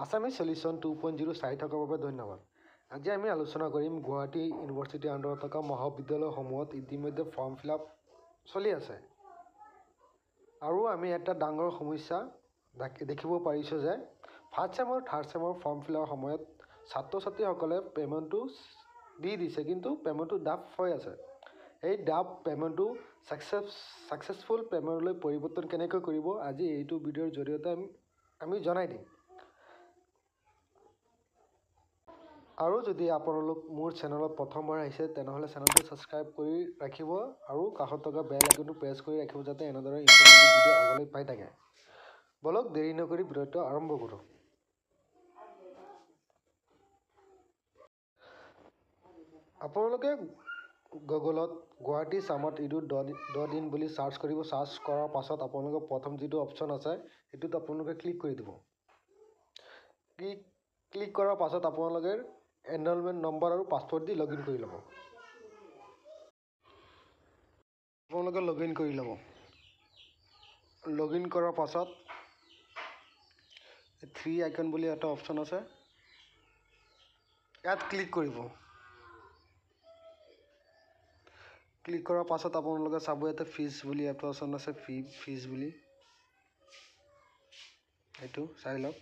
Assamese solution 2.0 চাই থকাৰ বাবে ধন্যবাদ। আজি আমি আলোচনা কৰিম গুৱাহাটী ইউনিভাৰ্চিটিৰ আণ্ডাৰত থকা মহাবিদ্যালয়সমূহত ইতিমধ্যে ফৰ্ম ফিল-আপ চলি আছে। আৰু আমি এটা ডাঙৰ সমস্যা দেখিব পাৰিছোঁ যে ফাৰ্ষ্ট চেম আৰু থাৰ্ড চেমৰ ফৰ্ম ফিল-আপৰ সময়ত ছাত্ৰ-ছাত্ৰীসকলে পে'মেণ্টটো দি দিছে, কিন্তু পে'মেণ্টটো ডাব হৈ আছে। এই ডাব পে'মেণ্টটো ছাকচেছফুল পে'মেণ্টলৈ পৰিৱৰ্তন কেনেকৈ কৰিব, আজি এইটো ভিডিঅ'ৰ জৰিয়তে আমি জনাই দিম। আৰু যদি আপোনালোক মোৰ চেনেলত প্ৰথমবাৰ আহিছে তেনেহ'লে চেনেলটো ছাবস্ক্ৰাইব কৰি ৰাখিব আৰু কাষত থকা বেল আইকনটো প্ৰেছ কৰি ৰাখিব যাতে এনেদৰে ইনফৰ্মেটিভ ভিডিঅ' আগলৈ পাই থাকে। বলক দেৰি নকৰি ভিডিঅ'টো আৰম্ভ কৰোঁ। আপোনালোকে গুগলত গুৱাহাটী samat.edu.in বুলি চাৰ্চ কৰিব। চাৰ্চ কৰাৰ পাছত আপোনালোকে প্ৰথম যিটো অপশ্যন আছে সেইটোত আপোনালোকে ক্লিক কৰি দিব। ক্লিক কৰাৰ পাছত আপোনালোকে এনৰলমেণ্ট নম্বৰ আৰু পাছৱৰ্ড দি লগইন কৰি ল'ব। আপোনালোকে লগইন কৰি ল'ব। লগইন কৰাৰ পাছত 3 আইকন বুলি এটা অপশ্যন আছে, ইয়াত ক্লিক কৰিব। ক্লিক কৰাৰ পাছত আপোনালোকে চাব ইয়াতে ফিজ বুলি এটা অপশ্যন আছে, ফিজ বুলি, এইটো চাই লওক।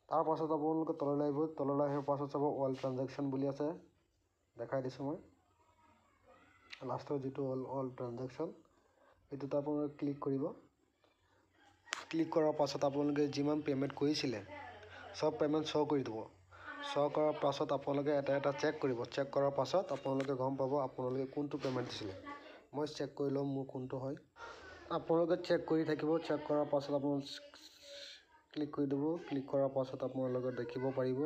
তাৰ পাছত আপোনালোকে তললৈ আহিব। তললৈ অহাৰ পাছত চাব অল ট্ৰানজেকশ্যন বুলি আছে, দেখাই দিছোঁ মই। লাষ্টৰ যিটো অল ট্ৰানজেকশ্যন এইটোত আপোনালোকে ক্লিক কৰিব। ক্লিক কৰাৰ পাছত আপোনালোকে যিমান পে'মেণ্ট কৰিছিলে চব পে'মেণ্ট শ্ব' কৰি দিব। শ্ব' কৰাৰ পাছত আপোনালোকে এটা এটা চেক কৰিব। চেক কৰাৰ পাছত আপোনালোকে গম পাব আপোনালোকে কোনটো পে'মেণ্ট দিছিলে। মই চেক কৰি ল'ম মোৰ কোনটো হয়। আপোনালোকে চেক কৰি থাকিব। চেক কৰাৰ পাছত আপোনালোকে ক্লিক কৰি দিব। ক্লিক কৰাৰ পাছত আপোনালোকে দেখিব পাৰিব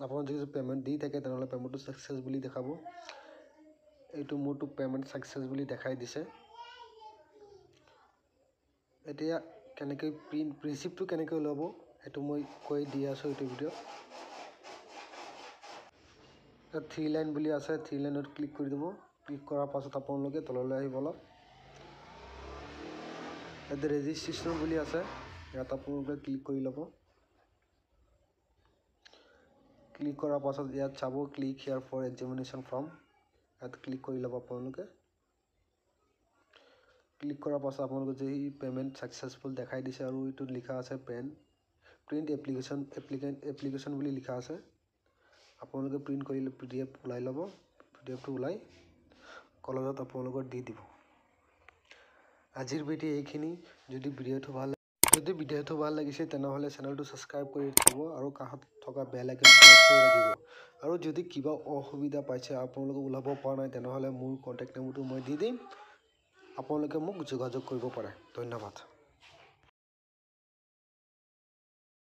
আপোনালোকে যদি পে'মেণ্ট দি থাকে তেনেহ'লে পে'মেণ্টটো ছাকচেছ বুলি দেখাব। এইটো মোৰটো পে'মেণ্ট ছাকচেছ বুলি দেখাই দিছে। এতিয়া কেনেকৈ ৰিচিপ্টটো কেনেকৈ ল'ব সেইটো মই কৈ দি আছোঁ এইটো ভিডিঅ'ত। তাত 3 লাইন বুলি আছে, 3 লাইনত ক্লিক কৰি দিব। ক্লিক কৰাৰ পাছত আপোনালোকে তললৈ আহিব অলপ। ইয়াতে ৰেজিষ্ট্ৰেশ্যন বুলি আছে, ইয়াত আপোনালোকে ক্লিক কৰি ল'ব। ক্লিক কৰাৰ পাছত ইয়াত চাব click here for examination form, ইয়াত ক্লিক কৰি ল'ব আপোনালোকে। ক্লিক কৰাৰ পাছত আপোনালোকে যি পে'মেণ্ট ছাকচেছফুল দেখাই দিছে আৰু এইটোত লিখা আছে প্ৰিণ্ট এপ্লিকেশ্যন বুলি লিখা আছে। আপোনালোকে প্ৰিণ্ট কৰি PDF ওলাই ল'ব। PDFটো ওলাই কলেজত আপোনালোকৰ দি দিব। আজিৰ ভিডিঅ' এইখিনি। যদি ভিডিঅ'টো ভাল লাগিছে তেনেহ'লে চেনেলটো ছাবস্ক্ৰাইব কৰি ৰাখিব আৰু কাষত থকা বেল আইকন প্ৰেছ কৰি ৰাখিব। আৰু যদি কিবা অসুবিধা পাইছে আপোনালোকে ওলাব পৰা নাই তেনেহ'লে মোৰ কণ্টেক্ট নম্বৰটো মই দি দিম, আপোনালোকে মোক যোগাযোগ কৰিব পাৰে। ধন্যবাদ।